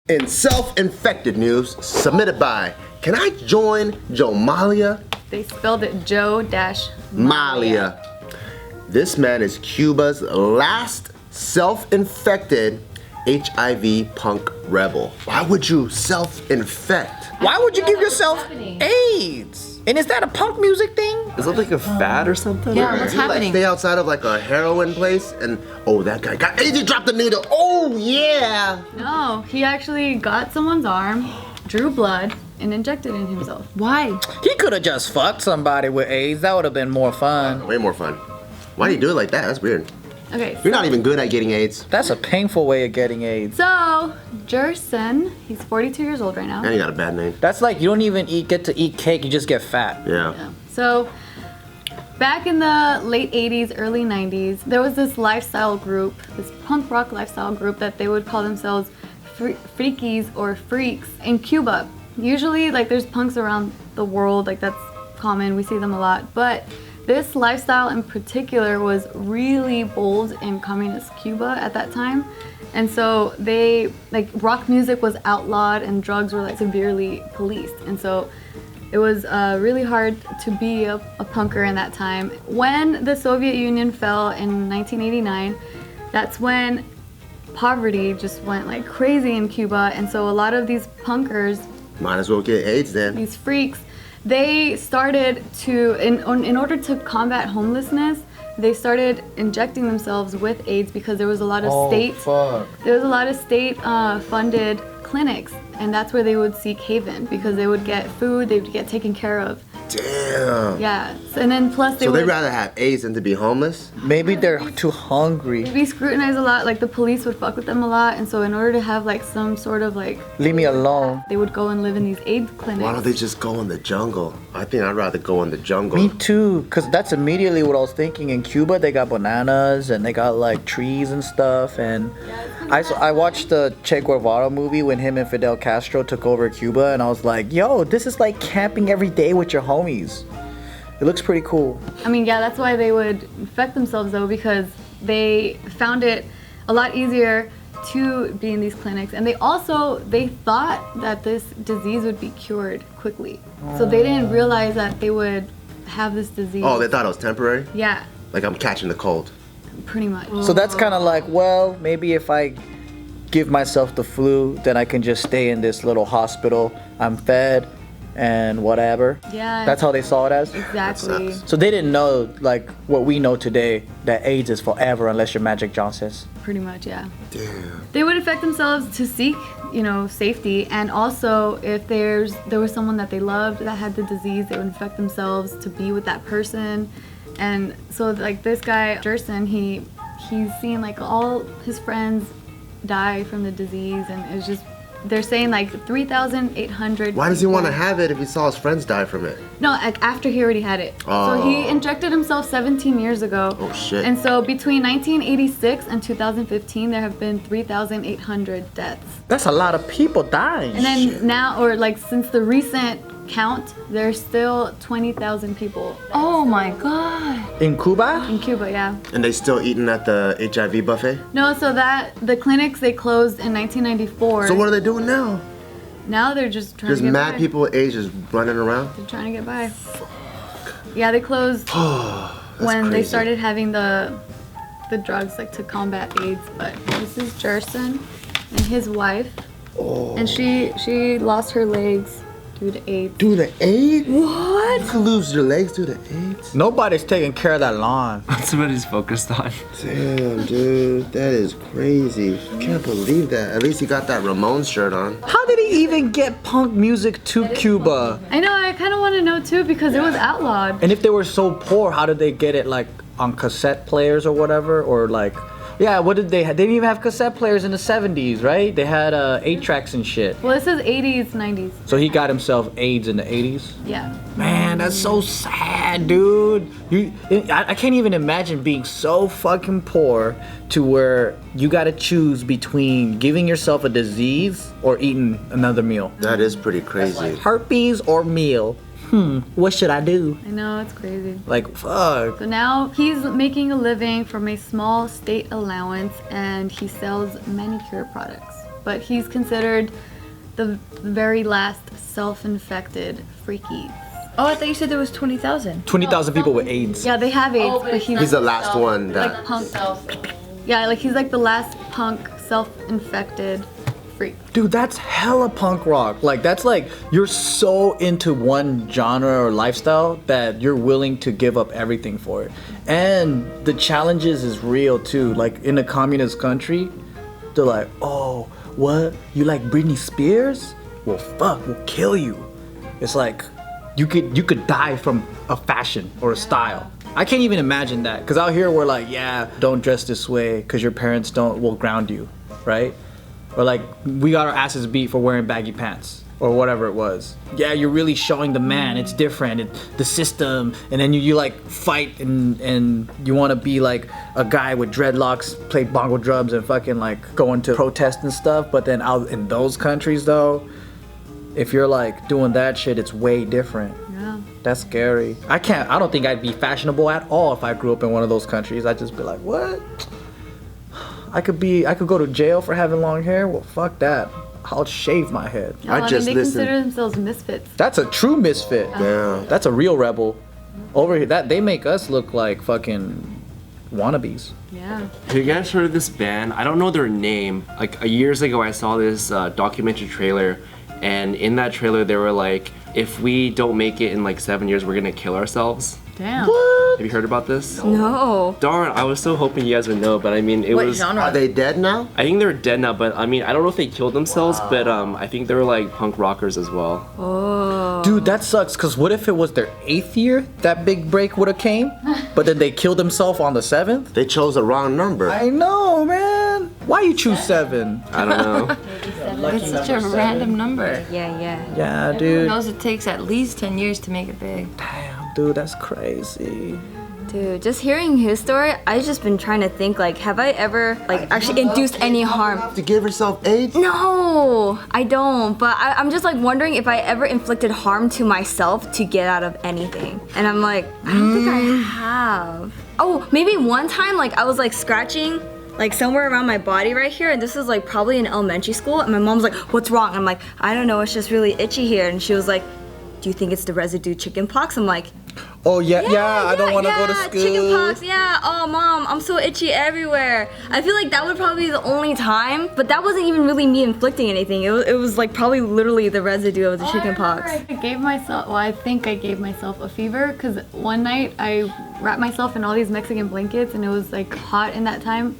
In self-infected news, submitted by, can I join Jomalia? They spelled it Joe-Malia. This man is Cuba's last self-infected HIV punk rebel. Why would you self-infect? Why would you give yourself AIDS? And is that a punk music thing? Is it like a fad or something? Yeah, what's happening? Like stay outside of like a heroin place and oh, that guy got AIDS, he dropped the needle. Oh yeah. No, he actually got someone's arm, drew blood, and injected it in himself. Why? He could have just fucked somebody with AIDS. That would have been more fun. Way more fun. Why do you do it like that? That's weird. Okay. You're not even good at getting AIDS. That's a painful way of getting AIDS. So, Jerson, he's 42 years old right now. And he got a bad name. That's like you don't even get to eat cake, you just get fat. Yeah. So, back in the late 80s, early 90s, there was this lifestyle group, this punk rock lifestyle group that they would call themselves freakies or freaks in Cuba. Usually, like, there's punks around the world, like that's common, we see them a lot, but this lifestyle in particular was really bold in communist Cuba at that time. And so they, like, rock music was outlawed and drugs were like severely policed. And so it was really hard to be a punker in that time. When the Soviet Union fell in 1989, that's when poverty just went like crazy in Cuba. And so a lot of these punkers, might as well get AIDS then. these freaks, they started to, in order to combat homelessness, they started injecting themselves with AIDS because there was a lot of state funded clinics, and that's where they would seek haven because they would get food, they would get taken care of. Damn. Yeah, and then plus So they'd rather have AIDS than to be homeless? Maybe they're too hungry. they'd be scrutinized a lot, like the police would fuck with them a lot, and so in order to have like some sort of like, Leave me alone. they would go and live in these AIDS clinics. Why don't they just go in the jungle? I think I'd rather go in the jungle. Me too, because that's immediately what I was thinking. In Cuba, they got bananas and they got like trees and stuff. And I watched the Che Guevara movie when him and Fidel Castro took over Cuba, and I was like, yo, this is like camping every day with your homies. It looks pretty cool. I mean, yeah, that's why they would infect themselves though, because they found it a lot easier to be in these clinics, and they thought that this disease would be cured quickly. So they didn't realize that they would have this disease. Oh, they thought it was temporary? Yeah, Like I'm catching the cold. pretty much. So that's kind of like, well, maybe if I give myself the flu, then I can just stay in this little hospital. I'm fed and whatever. Yeah. That's how they saw it as? Exactly. So they didn't know, like, what we know today, that AIDS is forever unless you're Magic Johnson's. Pretty much, yeah. Damn. They would infect themselves to seek, safety, and also if there was someone that they loved that had the disease, they would infect themselves to be with that person. And so like this guy, Jerson, he's seen like all his friends die from the disease, and it's just, they're saying like 3,800. Why does he want to have it if he saw his friends die from it? No, like after he already had it. So he injected himself 17 years ago. Oh shit. And so between 1986 and 2015, there have been 3,800 deaths. That's a lot of people dying. And then now, or like since the recent count, there's still 20,000 people. Oh my god. In Cuba? In Cuba, yeah. And they still eating at the HIV buffet? No, so that the clinics, they closed in 1994. So what are they doing now? Now they're just trying There's to get mad by. people with AIDS just running around? They're trying to get by. Yeah, they closed when they crazy. started having the drugs like to combat AIDS. But this is Jerson and his wife. And she lost her legs due to AIDS. Due to AIDS? What? You could lose your legs due to AIDS? Nobody's taking care of that lawn. That's what he's focused on. Damn, dude. That is crazy. Can't believe that. At least he got that Ramones shirt on. How did he even get punk music to Cuba? I know, I kind of want to know too because it was outlawed. And if they were so poor, how did they get it, like, on cassette players or whatever? Or, like, yeah, what did they have? They didn't even have cassette players in the 70s, right? They had 8-tracks and shit. Well, this is 80s, 90s. So he got himself AIDS in the 80s? Yeah. Man, that's so sad, dude. I can't even imagine being so fucking poor to where you gotta choose between giving yourself a disease or eating another meal. That is pretty crazy. Herpes or meal? What should I do? I know, it's crazy. Like, fuck. So now he's making a living from a small state allowance, and he sells manicure products. but he's considered the very last self-infected freakies. Oh, I thought you said there was 20,000. 20,000 people with AIDS. Yeah, they have AIDS, but He's the last one that. like punk. Yeah, like he's like the last punk self-infected freak. Dude, that's hella punk rock. Like, that's like, you're so into one genre or lifestyle that you're willing to give up everything for it. And the challenges is real too. Like, in a communist country, they're like, oh, what? You like Britney Spears? Well, fuck, we'll kill you. It's like, you could die from a fashion or a style. I can't even imagine that. Because out here, we're like, yeah, don't dress this way because your parents will ground you, right? Or like, we got our asses beat for wearing baggy pants or whatever it was. Yeah, you're really showing the man. It's different, the system. And then you like fight and you want to be like a guy with dreadlocks, play bongo drums and fucking like go into protest and stuff. But then out in those countries though, if you're like doing that shit, it's way different. Yeah. That's scary. I don't think I'd be fashionable at all if I grew up in one of those countries. I'd just be like, what? I could go to jail for having long hair? Well, fuck that. I'll shave my head. Well, just they listened. consider themselves misfits. That's a true misfit. Yeah. That's a real rebel. Over here, that they make us look like fucking wannabes. Yeah. Have you guys heard of this band? I don't know their name. Like years ago, I saw this documentary trailer, and in that trailer, they were like, if we don't make it in like 7 years, we're gonna kill ourselves. Damn. Have you heard about this? No. Darn, I was so hoping you guys would know, but I mean, it What was. genre? Are they dead now? I think they're dead now, but I mean, I don't know if they killed themselves, but I think they were like punk rockers as well. Oh. Dude, that sucks, because what if it was their 8th year that big break would have came, but then they killed themselves on the 7th? They chose the wrong number. I know, man. Why you choose 7? I don't know. That's such a random number. Yeah. Yeah, Everyone dude. knows it takes at least 10 years to make it big. Damn, dude, that's crazy. Dude, just hearing his story, I've just been trying to think, like, have I ever, like, actually induced any harm? To give herself AIDS? No, I don't, but I'm just, like, wondering if I ever inflicted harm to myself to get out of anything. And I'm like, I don't think I have. Oh, maybe one time, like, I was, like, scratching, like, somewhere around my body right here, and this was, like, probably in elementary school, and my mom's like, what's wrong? I'm like, I don't know, it's just really itchy here. And she was like, do you think it's the residue chicken pox? I'm like, Oh, yeah, I don't want to go to school. Chicken pox, yeah. Oh, mom, I'm so itchy everywhere. I feel like that would probably be the only time, but that wasn't even really me inflicting anything. It was like probably literally the residue of the chicken pox. I gave myself, well, I think I gave myself a fever because one night I wrapped myself in all these Mexican blankets and it was like hot in that time.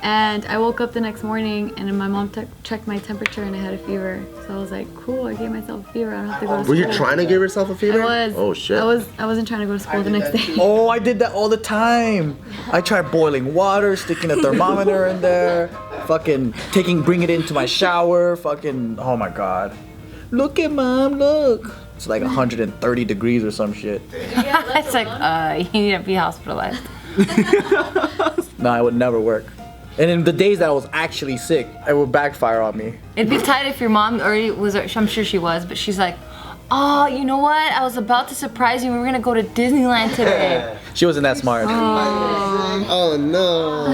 And I woke up the next morning and my mom checked my temperature and I had a fever. So I was like, cool, I gave myself a fever. I don't have to go to school. Were you trying to give yourself a fever? I was. Oh, shit. I wasn't trying to go to school the next day. Oh, I did that all the time. I tried boiling water, sticking a thermometer in there, fucking bring it into my shower, fucking, oh my God. Look at mom, look. It's like 130 degrees or some shit. It's like, you need to be hospitalized. No, it would never work. And in the days that I was actually sick, it would backfire on me. It'd be tight if your mom already was, I'm sure she was, but she's like, oh, you know what? I was about to surprise you. We were gonna go to Disneyland today. She wasn't that smart. Oh, no.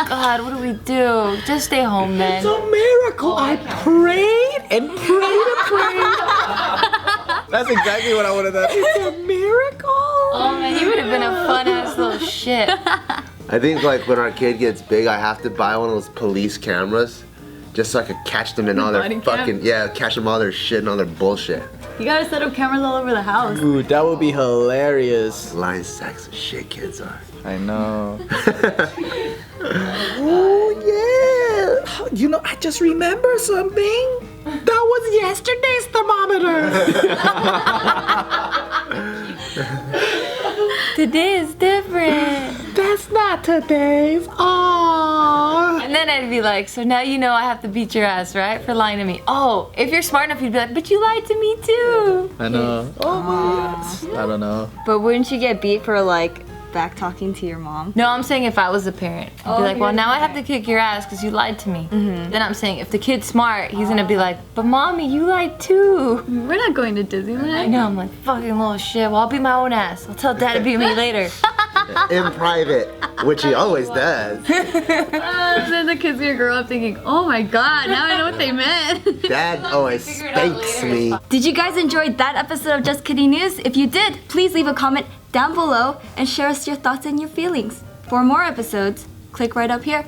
God, what do we do? Just stay home then. It's a miracle. I prayed and prayed. That's exactly what I would have done. It's a miracle. Oh man, you would have been a fun ass little shit. I think like when our kid gets big, I have to buy one of those police cameras just so I could catch them in all their Body fucking, cam? catch them all their shit and all their bullshit. You gotta set up cameras all over the house. Dude, that would be hilarious. Lying sacks of shit kids are. I know. Oh yeah. You know, I just remember something. That was yesterday's thermometer. Today is different. That's not today's. Aww. And then I'd be like, so now you know I have to beat your ass, right? For lying to me. Oh, if you're smart enough, you'd be like, but you lied to me too. I know. Oh my God. I don't know. But wouldn't you get beat for like back talking to your mom? No, I'm saying if I was a parent. I'd be like, well, now I have to kick your ass because you lied to me. Then I'm saying if the kid's smart, he's gonna be like, but mommy, you lied too. We're not going to I Disneyland. know, I'm like, fucking little shit. Well, I'll beat my own ass. I'll tell dad to beat me later. in private, which he always does. Then the kids are gonna grow up thinking, oh my god, now I know what they meant. Dad always spanks me. Did you guys enjoy that episode of Just Kidding News? If you did, please leave a comment down below and share us your thoughts and your feelings. For more episodes, click right up here.